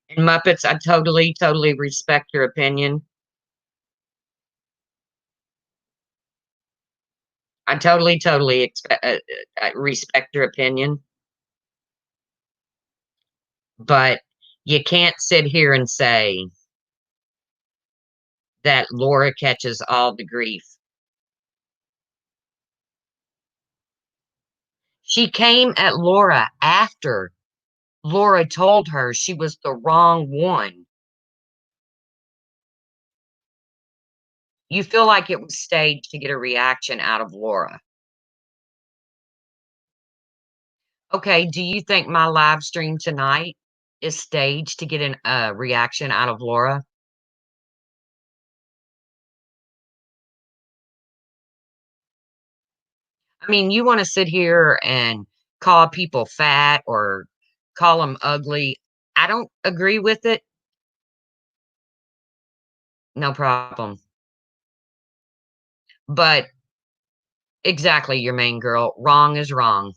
And Muppets, I totally, totally respect your opinion. I totally, totally respect your opinion. But you can't sit here and say that Laura catches all the grief. She came at Laura after Laura told her she was the wrong one. You feel like it was staged to get a reaction out of Laura. Okay, do you think my live stream tonight is staged to get a reaction out of Laura? I mean, you wanna sit here and call people fat or call them ugly. I don't agree with it. No problem. But exactly, your main girl. Wrong is wrong.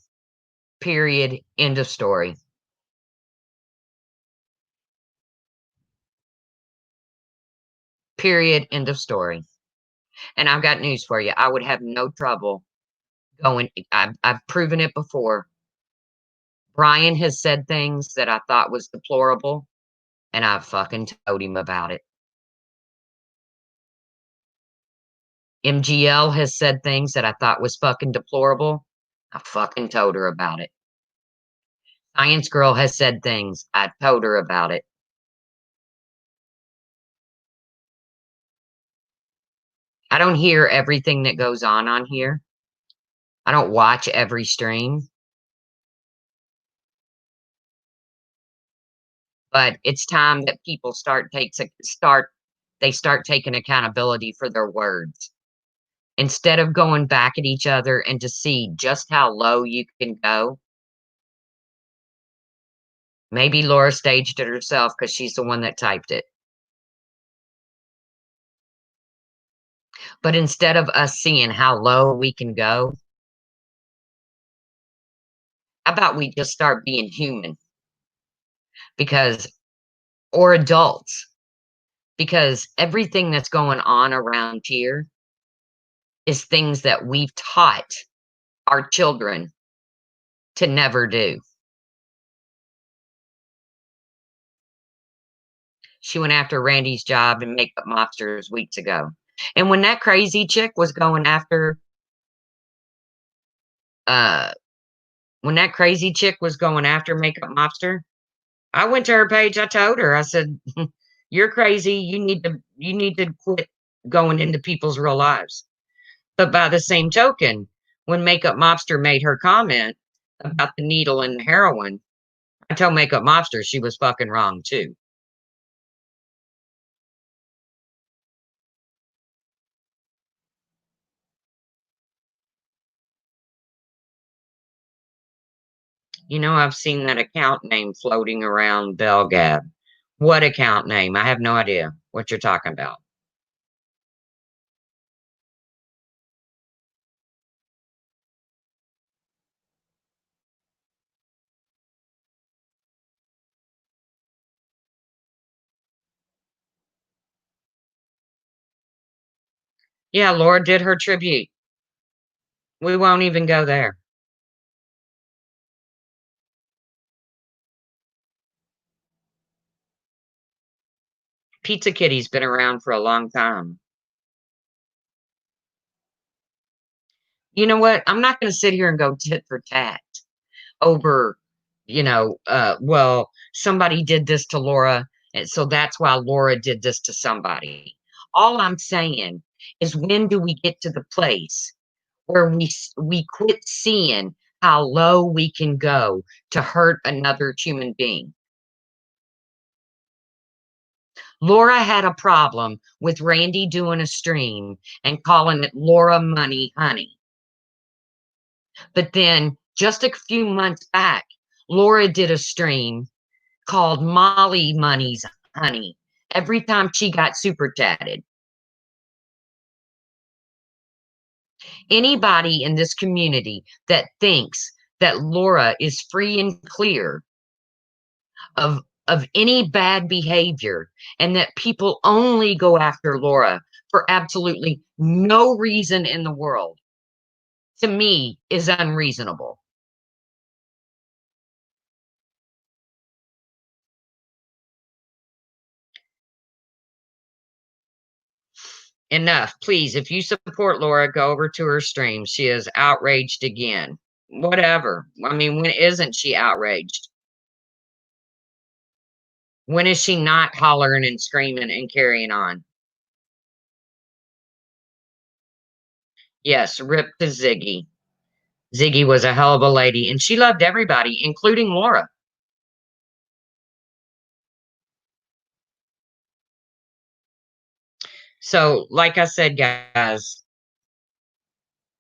Period. End of story. Period. End of story. And I've got news for you. I would have no trouble going. I've proven it before. Brian has said things that I thought was deplorable, and I fucking told him about it. MGL has said things that I thought was fucking deplorable. I fucking told her about it. Science Girl has said things. I told her about it. I don't hear everything that goes on here. I don't watch every stream. But it's time that people start taking accountability for their words. Instead of going back at each other and to see just how low you can go. Maybe Laura staged it herself because she's the one that typed it. But instead of us seeing how low we can go, how about we just start being human? Because or adults. Because everything that's going on around here is things that we've taught our children to never do. She went after Randy's job and Makeup Mobsters weeks ago. And when that crazy chick was going after uh when that crazy chick was going after Makeup Mobster, I went to her page, I told her, I said, "You're crazy. You need to quit going into people's real lives. But by the same token, when Makeup Mobster made her comment about the needle and heroin, I told Makeup Mobster she was fucking wrong too. You know, I've seen that account name floating around Belgab. What account name? I have no idea what you're talking about. Yeah, Laura did her tribute. We won't even go there. Pizza Kitty's been around for a long time. You know what? I'm not going to sit here and go tit for tat over, well, somebody did this to Laura, and so that's why Laura did this to somebody. All I'm saying is, when do we get to the place where we quit seeing how low we can go to hurt another human being? Laura had a problem with Randy doing a stream and calling it Laura Money Honey. But then just a few months back, Laura did a stream called Molly Money's Honey every time she got super chatted. Anybody in this community that thinks that Laura is free and clear of any bad behavior and that people only go after Laura for absolutely no reason in the world, to me, is unreasonable. Enough, please. If you support Laura, go over to her stream. She is outraged again. Whatever. I mean, when isn't she outraged? When is she not hollering and screaming and carrying on? Yes, rip to Ziggy. Ziggy was a hell of a lady, and she loved everybody, including Laura. So, like I said, guys,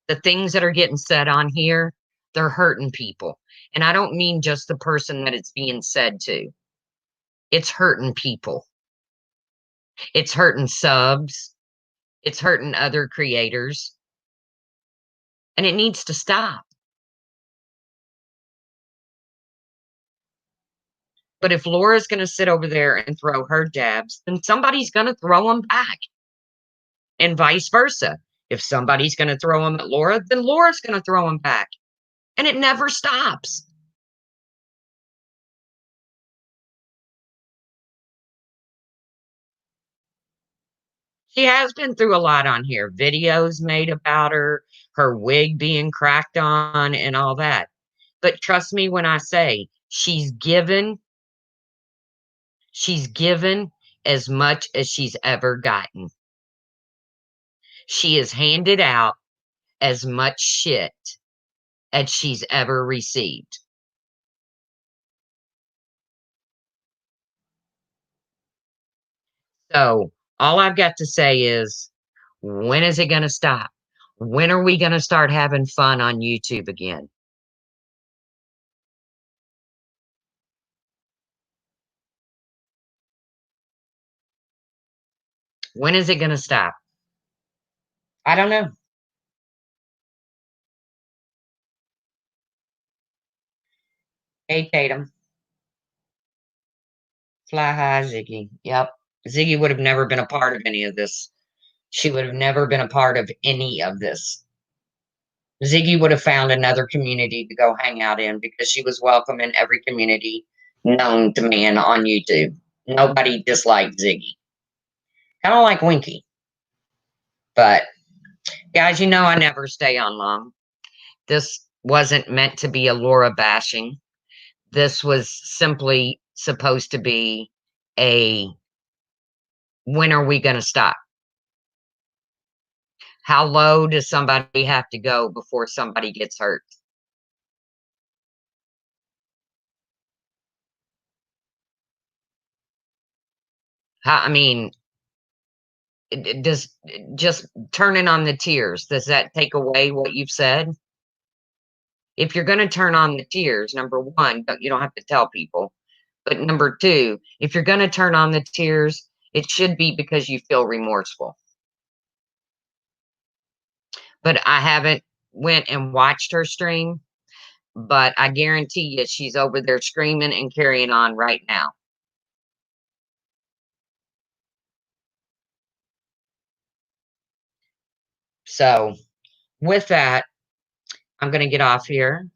the things that are getting said on here, they're hurting people. And I don't mean just the person that it's being said to. It's hurting people. It's hurting subs. It's hurting other creators. And it needs to stop. But if Laura's going to sit over there and throw her jabs, then somebody's going to throw them back. And vice versa. If somebody's going to throw them at Laura, then Laura's going to throw them back. And it never stops. She has been through a lot on here. Videos made about her, her wig being cracked on, and all that. But trust me when I say she's given as much as she's ever gotten. She has handed out as much shit as she's ever received. So all I've got to say is, when is it going to stop? When are we going to start having fun on YouTube again? When is it going to stop? I don't know. Hey, Tatum. Fly high, Ziggy. Yep. Ziggy would have never been a part of any of this. She would have never been a part of any of this. Ziggy would have found another community to go hang out in because she was welcome in every community known to man on YouTube. Nobody disliked Ziggy. Kind of like Winky. But, guys, you know I never stay on long. This wasn't meant to be a Laura bashing. This was simply supposed to be a, when are we going to stop? How low does somebody have to go before somebody gets hurt? I mean, does just turning on the tears, does that take away what you've said? If you're gonna turn on the tears, number 1, you don't have to tell people. But number 2, if you're gonna turn on the tears, it should be because you feel remorseful. But I haven't went and watched her stream, but I guarantee you she's over there screaming and carrying on right now. So, with that, I'm gonna get off here.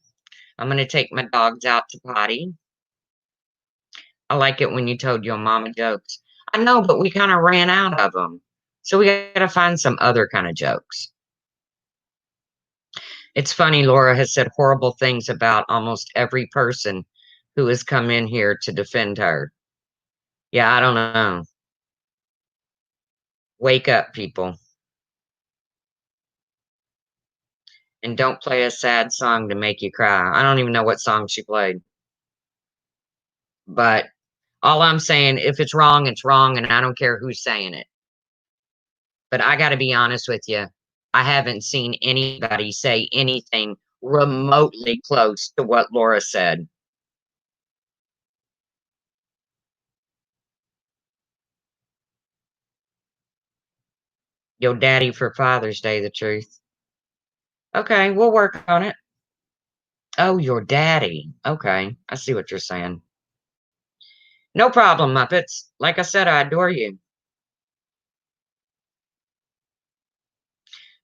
I'm gonna take my dogs out to potty. I like it when you told your mama jokes. I know, but we kinda ran out of them, so we gotta find some other kinda jokes. It's funny, Laura has said horrible things about almost every person who has come in here to defend her. Yeah, I don't know. Wake up, people, and don't play a sad song to make you cry. I don't even know what song she played, but all I'm saying, if it's wrong, it's wrong, and I don't care who's saying it. But I gotta be honest with you, I haven't seen anybody say anything remotely close to what Laura said. Yo daddy for Father's Day, the truth. Okay, we'll work on it. Oh, your daddy. Okay, I see what you're saying. No problem, Muppets. Like I said, I adore you.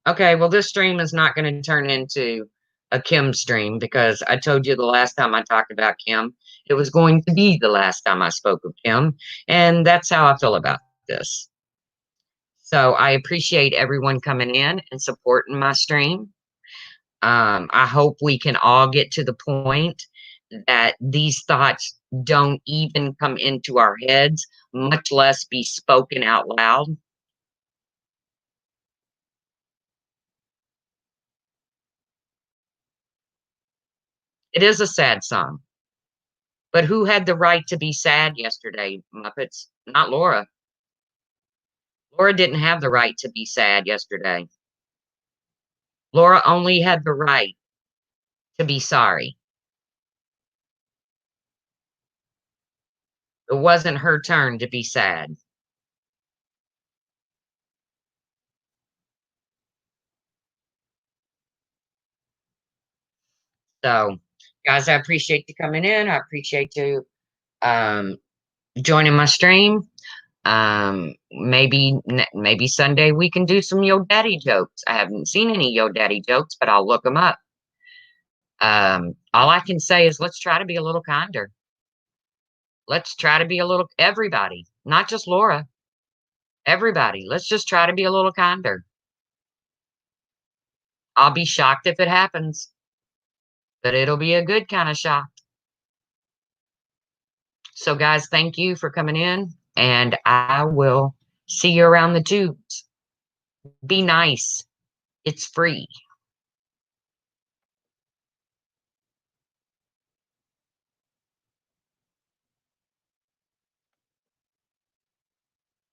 Okay, well, this stream is not going to turn into a Kim stream because I told you the last time I talked about Kim, it was going to be the last time I spoke of Kim. And that's how I feel about this. So I appreciate everyone coming in and supporting my stream. I hope we can all get to the point that these thoughts don't even come into our heads, much less be spoken out loud. It is a sad song. But who had the right to be sad yesterday, Muppets? Not Laura. Laura didn't have the right to be sad yesterday. Laura only had the right to be sorry. It wasn't her turn to be sad. So, guys, I appreciate you coming in. I appreciate you um, joining my stream. Maybe Sunday we can do some Yo Daddy jokes. I haven't seen any Yo Daddy jokes, but I'll look them up. All I can say is let's try to be a little kinder. Let's try to be a little everybody, not just Laura. Everybody. Let's just try to be a little kinder. I'll be shocked if it happens, but it'll be a good kind of shock. So, guys, thank you for coming in, and I will see you around the tubes. Be nice. It's free.